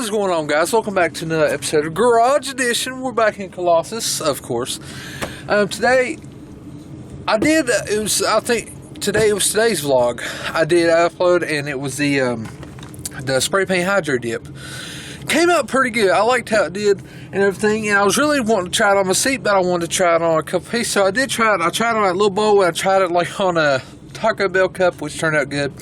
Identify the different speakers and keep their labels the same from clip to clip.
Speaker 1: is going on, guys? Welcome back to another episode of Garage Edition. We're back in Colossus, of course. Today, today was today's vlog. I did upload, and it was the spray paint hydro dip. Came out pretty good. I liked how it did and everything, and I was really wanting to try it on my seat, but I wanted to try it on a couple pieces, so I did try it. I tried it on that little bowl, and I tried it like on a Taco Bell cup, which turned out good.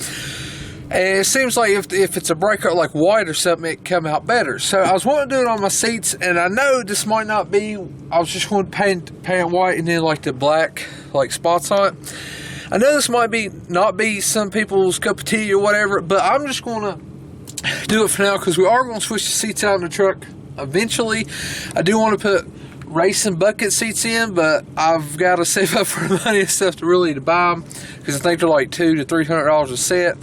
Speaker 1: And it seems like if it's a breakout like white or something, it come out better. So I was wanting to do it on my seats, and I know this might not be. I was just going to paint it white and then like the black like spots on it. I know this might not be some people's cup of tea or whatever, but I'm just going to do it for now because we are going to switch the seats out in the truck eventually. I do want to put racing bucket seats in, but I've got to save up for money and stuff to buy them because I think they're like $200 to $300 a set.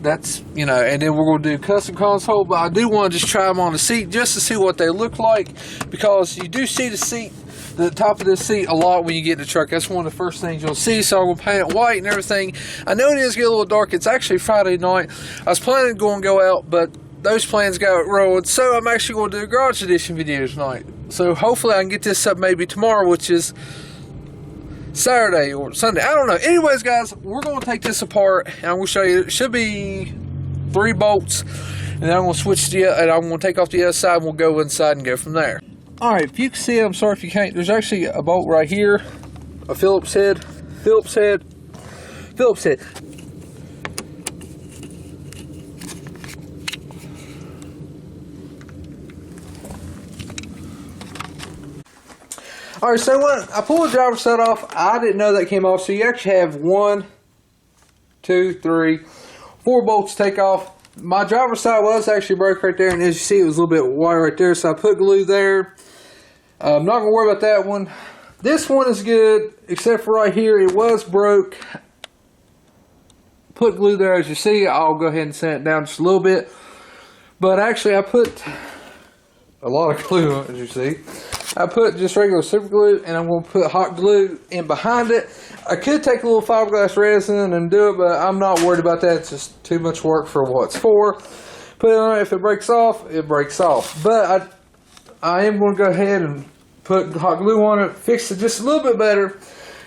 Speaker 1: That's, and then we're going to do custom console, but I do want to just try them on the seat just to see what they look like, because you do see the top of this seat a lot when you get in the truck. That's one of the first things you'll see, so I'm going to paint it white and everything. I know it is getting a little dark. It's actually Friday night. I was planning to go out, but those plans got rolling, so I'm actually going to do a Garage Edition video tonight. So hopefully I can get this up maybe tomorrow, which is Saturday or Sunday. I don't know. Anyways, guys, we're going to take this apart, and I'm going to show you. It should be 3 bolts, and then I'm going to switch and I'm going to take off the other side, and we'll go inside and go from there. Alright, if you can see it, I'm sorry if you can't. There's actually a bolt right here, a Phillips head. Alright, so when I pulled the driver's side off, I didn't know that came off. So you actually have 1, 2, 3, 4 bolts to take off. My driver's side was actually broke right there, and as you see, it was a little bit wire right there. So I put glue there. I'm not going to worry about that one. This one is good, except for right here. It was broke. Put glue there, as you see. I'll go ahead and sand it down just a little bit. But actually, I put a lot of glue on it, as you see. I put just regular super glue, and I'm going to put hot glue in behind it. I could take a little fiberglass resin and do it, but I'm not worried about that. It's just too much work for what it's for. Put it on it. If it breaks off, it breaks off. But I am going to go ahead and put hot glue on it, fix it just a little bit better,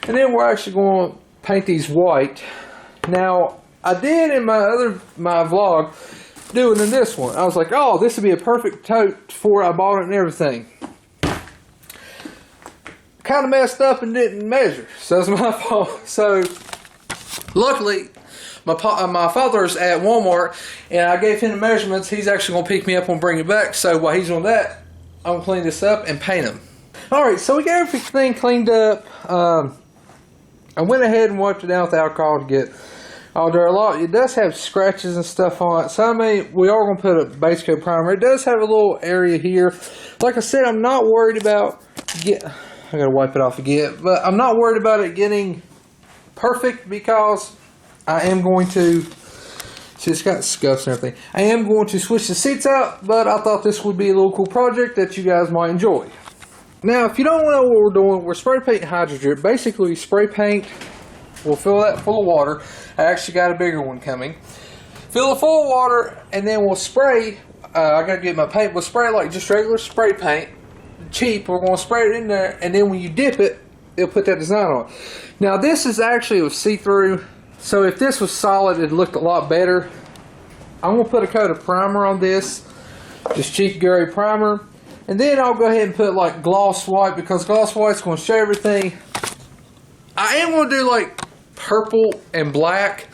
Speaker 1: and then we're actually going to paint these white. Now, I did in my vlog doing in this one. I was like, oh, this would be a perfect tote before I bought it and everything. Kind of messed up and didn't measure, so it's my fault. So luckily my father's at Walmart, and I gave him the measurements. He's actually going to pick me up and bring it back. So while he's on that, I'm going to clean this up and paint them. Alright, so we got everything cleaned up. I went ahead and wiped it down with alcohol to get all there. It does have scratches and stuff on it, so we are going to put a base coat primer. It does have a little area here. Like I said, I'm not worried about I gotta wipe it off again, but I'm not worried about it getting perfect because I am going to. See, it's got scuffs and everything. I am going to switch the seats out, but I thought this would be a little cool project that you guys might enjoy. Now, if you don't know what we're doing, we're spray painting hydro drip. Basically, spray paint. We'll fill that full of water. I actually got a bigger one coming. Fill it full of water, and then we'll spray. I gotta get my paint. We'll spray like just regular spray paint. Cheap. We're going to spray it in there, and then when you dip it, it'll put that design on. Now this is actually a see-through, so if this was solid, it looked a lot better. I'm going to put a coat of primer on this, just cheap Gary primer, and then I'll go ahead and put like gloss white, because gloss white's going to show everything. I am going to do like purple and black.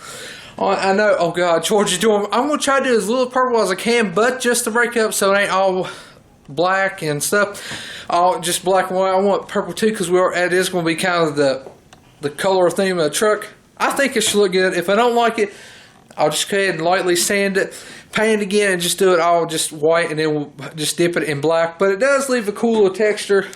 Speaker 1: I know, oh god, George is doing. I'm going to try to do as little purple as I can, but just to break up so it ain't all black and stuff, just black and white. I want purple too, because it is going to be kind of the color theme of the truck. I think it should look good. If I don't like it, I'll just go ahead and lightly sand it, paint it again, and just do it all just white, and then we'll just dip it in black. But it does leave a cool little texture.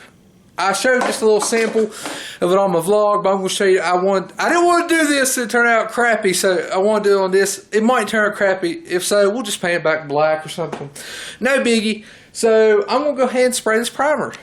Speaker 1: I showed just a little sample of it on my vlog, but I'm going to show you. I didn't want to do this and turn out crappy, so I want to do it on this. It might turn out crappy. If so, we'll just paint it back black or something. No biggie. So I'm going to go ahead and spray this primer.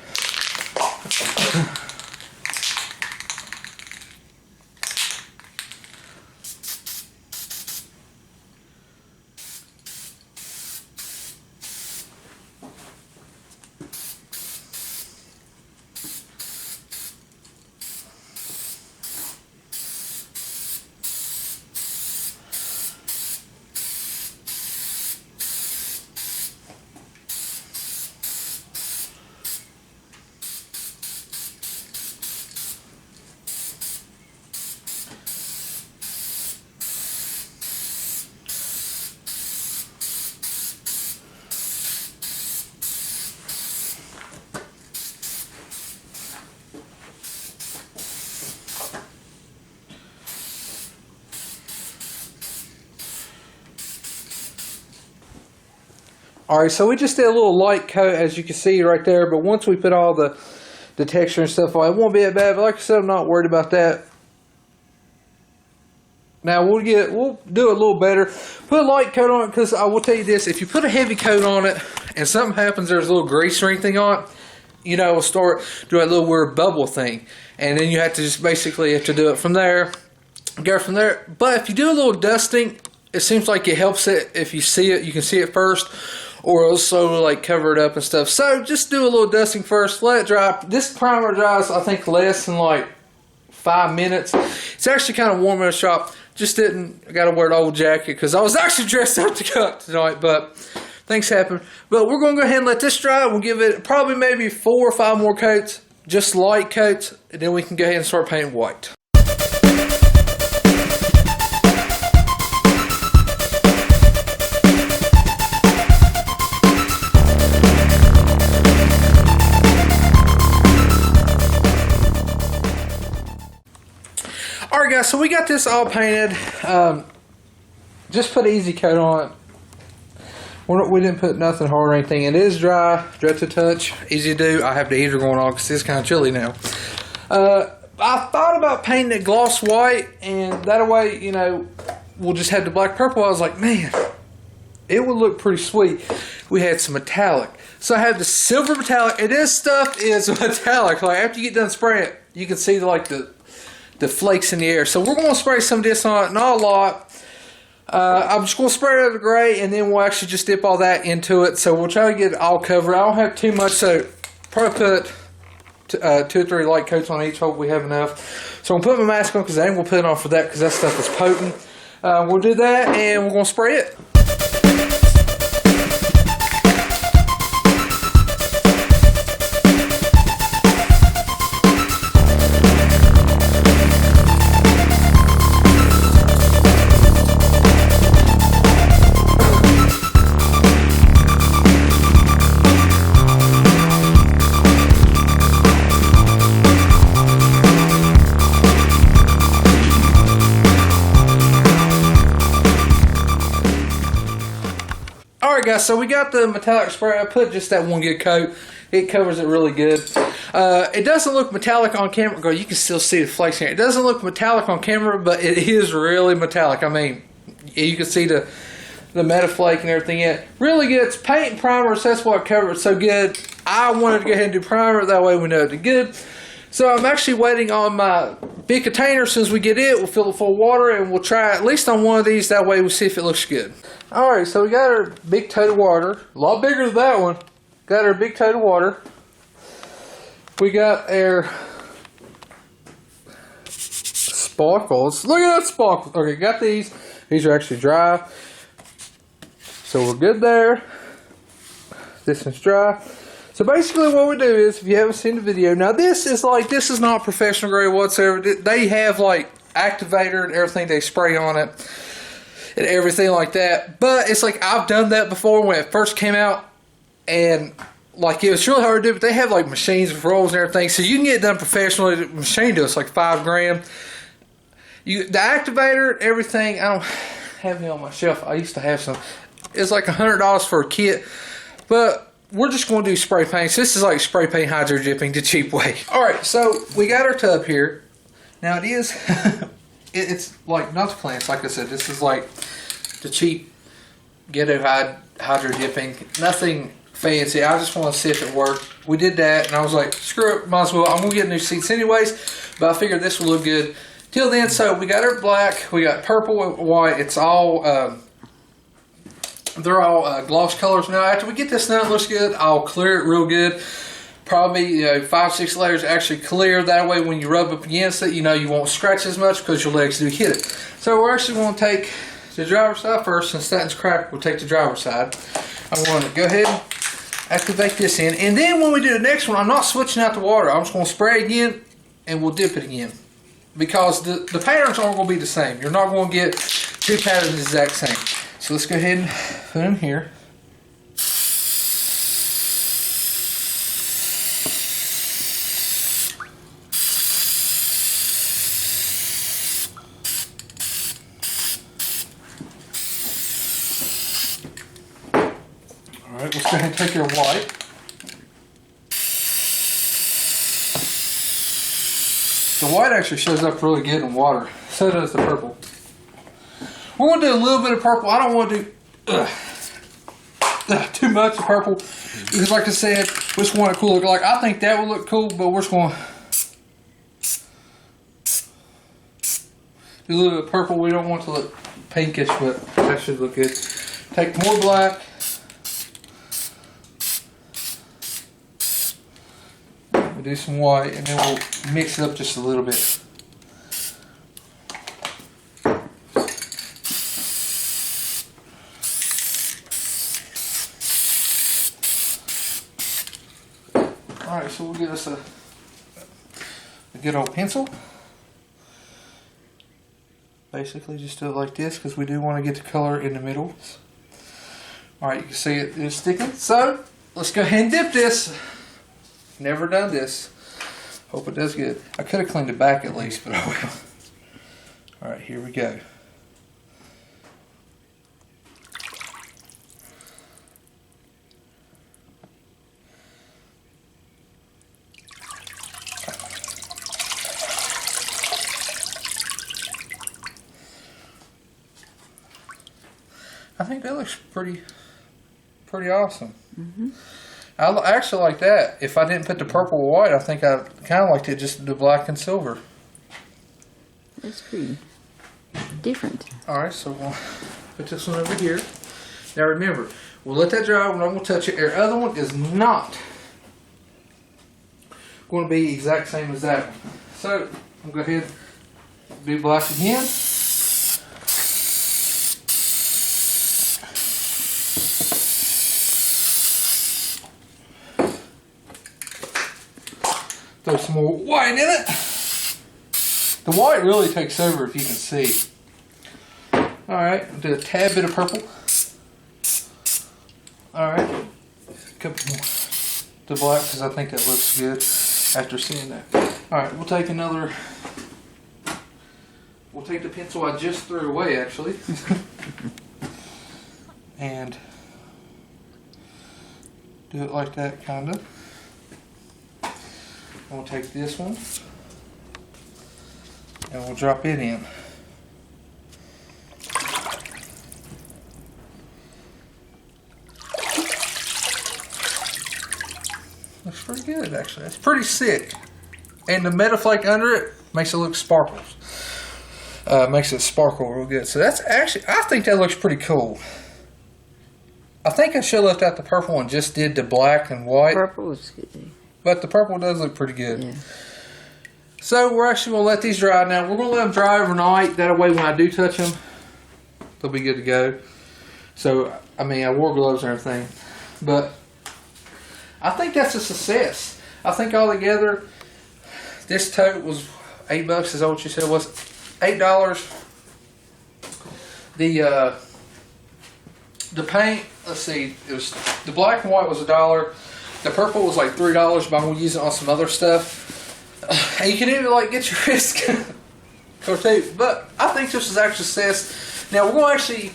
Speaker 1: Alright, so we just did a little light coat, as you can see right there, but once we put all the texture and stuff on, it won't be that bad, but like I said, I'm not worried about that. Now we'll do it a little better. Put a light coat on it, because I will tell you this, if you put a heavy coat on it and something happens, there's a little grease or anything on it, you know, it'll start doing a little weird bubble thing. And then you have to just basically have to do it from there. Go from there. But if you do a little dusting, it seems like it helps it. If you see it, you can see it first, or it'll slowly like cover it up and stuff. So just do a little dusting first, let it dry. This primer dries, I think, less than like 5 minutes. It's actually kind of warm in the shop. Just didn't, I got to wear an old jacket because I was actually dressed up to go out tonight, but things happen. But we're going to go ahead and let this dry. We'll give it probably maybe 4 or 5 more coats, just light coats, and then we can go ahead and start painting white. Alright guys, so we got this all painted. Just put an easy coat on it. We didn't put nothing hard or anything. It is dry to touch, easy to do. I have the heater going on because it's kind of chilly now. I thought about painting it gloss white, and that way, you know, we'll just have the black purple. I was like, man, it would look pretty sweet. We had some metallic. So I have the silver metallic, and this stuff is metallic. Like after you get done spraying it, you can see like the flakes in the air. So we're going to spray some of this on it, not a lot. I'm just going to spray it over the gray, and then we'll actually just dip all that into it. So we'll try to get it all covered. I don't have too much, so probably put 2 or 3 light coats on each. Hope we have enough. So I'm going to put my mask on because I ain't going to put it on for that because that stuff is potent. We'll do that, and we're going to spray it. Alright guys, so we got the metallic spray. I put just that one good coat. It covers it really good. It doesn't look metallic on camera. Girl, you can still see the flakes here. It doesn't look metallic on camera, but it is really metallic. I mean, you can see the metaflake and everything in it. Really good. It's paint and primer, so that's why I cover it so good. I wanted to go ahead and do primer. That way we know it's good. So I'm actually waiting on my big container. As soon as we get it, we'll fill it full of water, and we'll try at least on one of these. That way we'll see if it looks good. Alright, so we got our big tote of water. A lot bigger than that one. Got our big tote of water. We got our sparkles. Look at that sparkles. Okay, got these. These are actually dry. So we're good there. This one's dry. So basically what we do is, if you haven't seen the video, now this is not professional grade whatsoever. They have like activator and everything they spray on it and everything like that. But it's like, I've done that before when it first came out, and like it was really hard to do, but they have like machines with rolls and everything, so you can get it done professionally. The machine does like $5 grand. The activator, everything, I don't have it on my shelf. I used to have some. It's like $100 for a kit, but we're just going to do spray paint. So this is like spray paint hydro dipping the cheap way. Alright, so we got our tub here. Now it is, it's like not the plants, like I said, this is like the cheap ghetto hydro dipping. Nothing fancy. I just want to see if it worked. We did that, and I was like, screw it, might as well. I'm going to get new seats anyways, but I figured this will look good. Till then, so we got our black, we got purple and white. It's all, they're all gloss colors. Now, after we get this done, it looks good. I'll clear it real good. Probably 5-6 layers actually clear. That way, when you rub up against it, you know you won't scratch as much because your legs do hit it. So we're actually going to take the driver's side first. Since that's cracked, we'll take the driver's side. I'm going to go ahead and activate this in. And then when we do the next one, I'm not switching out the water. I'm just going to spray again, and we'll dip it again. Because the patterns aren't going to be the same. You're not going to get 2 patterns the exact same. So let's go ahead and put them here. Alright, go ahead and take your white. The white actually shows up really good in water. So does the purple. We're going to do a little bit of purple. I don't want to do too much of purple. Because like I said, we just want it cool look like. I think that would look cool, but we're just going to do a little bit of purple. We don't want to look pinkish, but that should look good. Take more black. We'll do some white, and then we'll mix it up just a little bit. Alright, so we'll get us a good old pencil. Basically just do it like this because we do want to get the color in the middle. Alright, you can see it is sticking. So, let's go ahead and dip this. Never done this. Hope it does good. I could have cleaned it back at least, but I will. Alright, here we go. I think that looks pretty awesome. Mm-hmm. I actually like that. If I didn't put the purple or white, I think I kind of liked it just the black and silver.
Speaker 2: That's pretty different.
Speaker 1: Alright, so we'll put this one over here. Now remember, we'll let that dry. We're not going to touch it. Our other one is not going to be the exact same as that one. So, I'm going to go ahead and do black again. Throw some more white in it. The white really takes over, if you can see. Alright, do a tad bit of purple. Alright, a couple more. The black, because I think that looks good after seeing that. Alright, we'll take another. We'll take the pencil I just threw away, actually. And do it like that, kind of. We'll take this one and we'll drop it in. Looks pretty good, actually. It's pretty sick. And the Metaflake under it makes it look sparkles. Makes it sparkle real good. So that's actually, I think that looks pretty cool. I think I should have left out the purple and just did the black and white.
Speaker 2: Purple is good.
Speaker 1: But the purple does look pretty good.
Speaker 2: Yeah.
Speaker 1: So we're actually going to let these dry now. We're going to let them dry overnight. That way when I do touch them, they'll be good to go. So, I mean, I wore gloves and everything. But I think that's a success. I think altogether, this tote was $8. Is that what you said it was? $8. The paint, let's see, it was the black and white was $1. The purple was like $3, but I'm going to use it on some other stuff. And you can even like get your wrist too. But I think this is actually success. Now we're going to actually,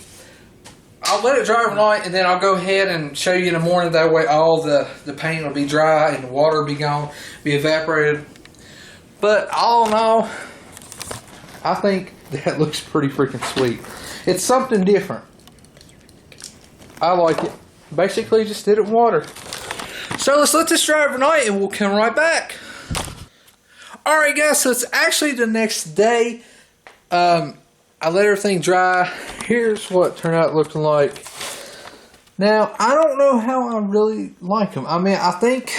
Speaker 1: I'll let it dry overnight and then I'll go ahead and show you in the morning. That way all the paint will be dry and the water will be gone, be evaporated. But all in all, I think that looks pretty freaking sweet. It's something different. I like it. Basically just did it in water. So let's let this dry overnight and we'll come right back. Alright guys, so it's actually the next day. I let everything dry. Here's what it turned out looking like. Now, I don't know how I really like them. I mean, I think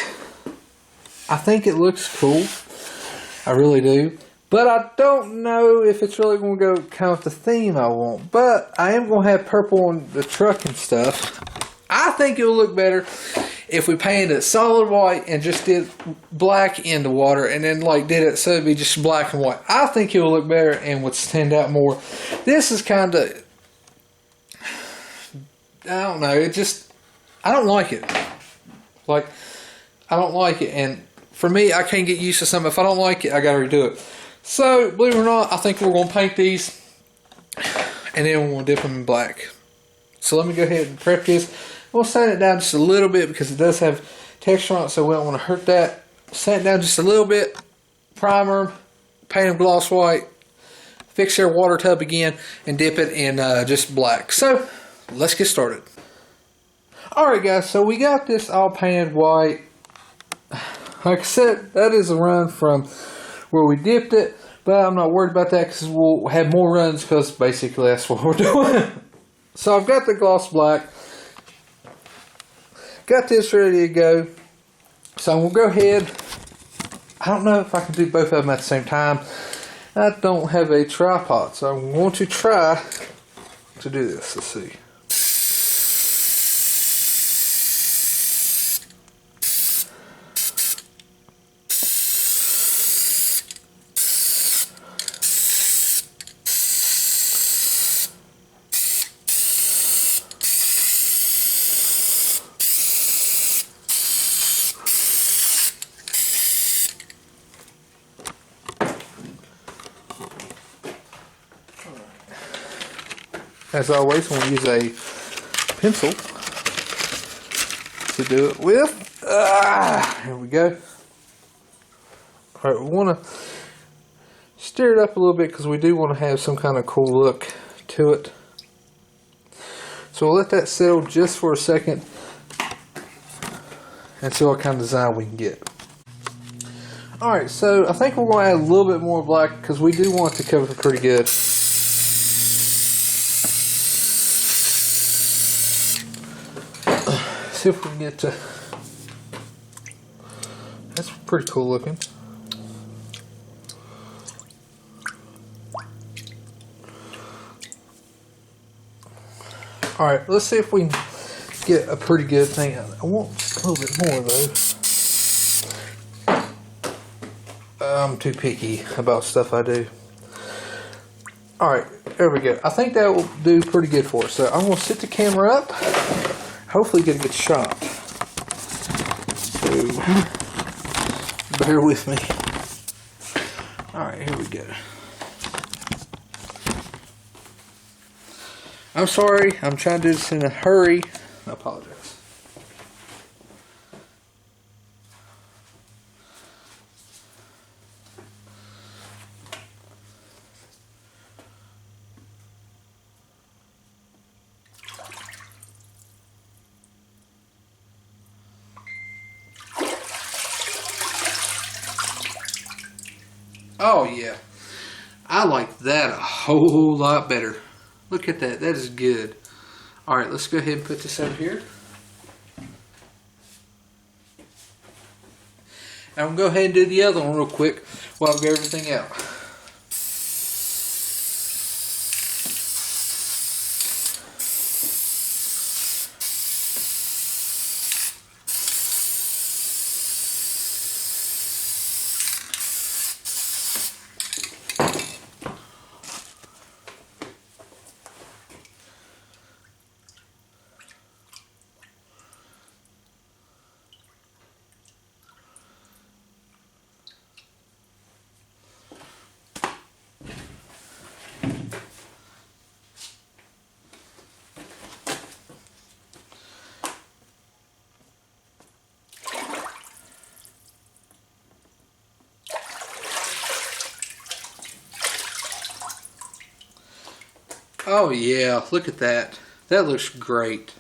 Speaker 1: it looks cool. I really do. But I don't know if it's really going to go kind of the theme I want. But I am going to have purple on the truck and stuff. I think it will look better if we painted it solid white and just did black in the water and then like did it so it'd be just black and white. I think it will look better and would stand out more. This is kind of, I don't know, it just, I don't like it. Like, I don't like it, and for me, I can't get used to something. If I don't like it, I gotta redo it. So, believe it or not, I think we're gonna paint these and then we're gonna dip them in black. So let me go ahead and prep this. We'll sand it down just a little bit because it does have texture on it, so we don't want to hurt that. Sand it down just a little bit, primer, paint them gloss white, fix their water tub again, and dip it in just black. So let's get started. Alright guys, so we got this all painted white. Like I said, that is a run from where we dipped it, but I'm not worried about that because we'll have more runs because basically that's what we're doing. So I've got the gloss black. Got this ready to go. So I'm going to go ahead. I don't know if I can do both of them at the same time. I don't have a tripod, so I'm going to try to do this. Let's see. As always, I'm going to use a pencil to do it with. Here we go. Alright, we want to stir it up a little bit because we do want to have some kind of cool look to it. So we'll let that settle just for a second and see what kind of design we can get. Alright, so I think we're going to add a little bit more black because we do want it to cover pretty good. See if we can get to. That's pretty cool looking. Alright, let's see if we can get a pretty good thing. I want just a little bit more though. I'm too picky about stuff I do. Alright, there we go. I think that will do pretty good for us. So I'm going to sit the camera up. Hopefully get a good shot. So, bear with me. Alright, here we go. I'm sorry, I'm trying to do this in a hurry. I apologize. Oh yeah, I like that a whole lot better. Look at that, that is good. Alright, let's go ahead and put this over here. And I'm going to go ahead and do the other one real quick while I get everything out. Oh yeah, look at that. That looks great.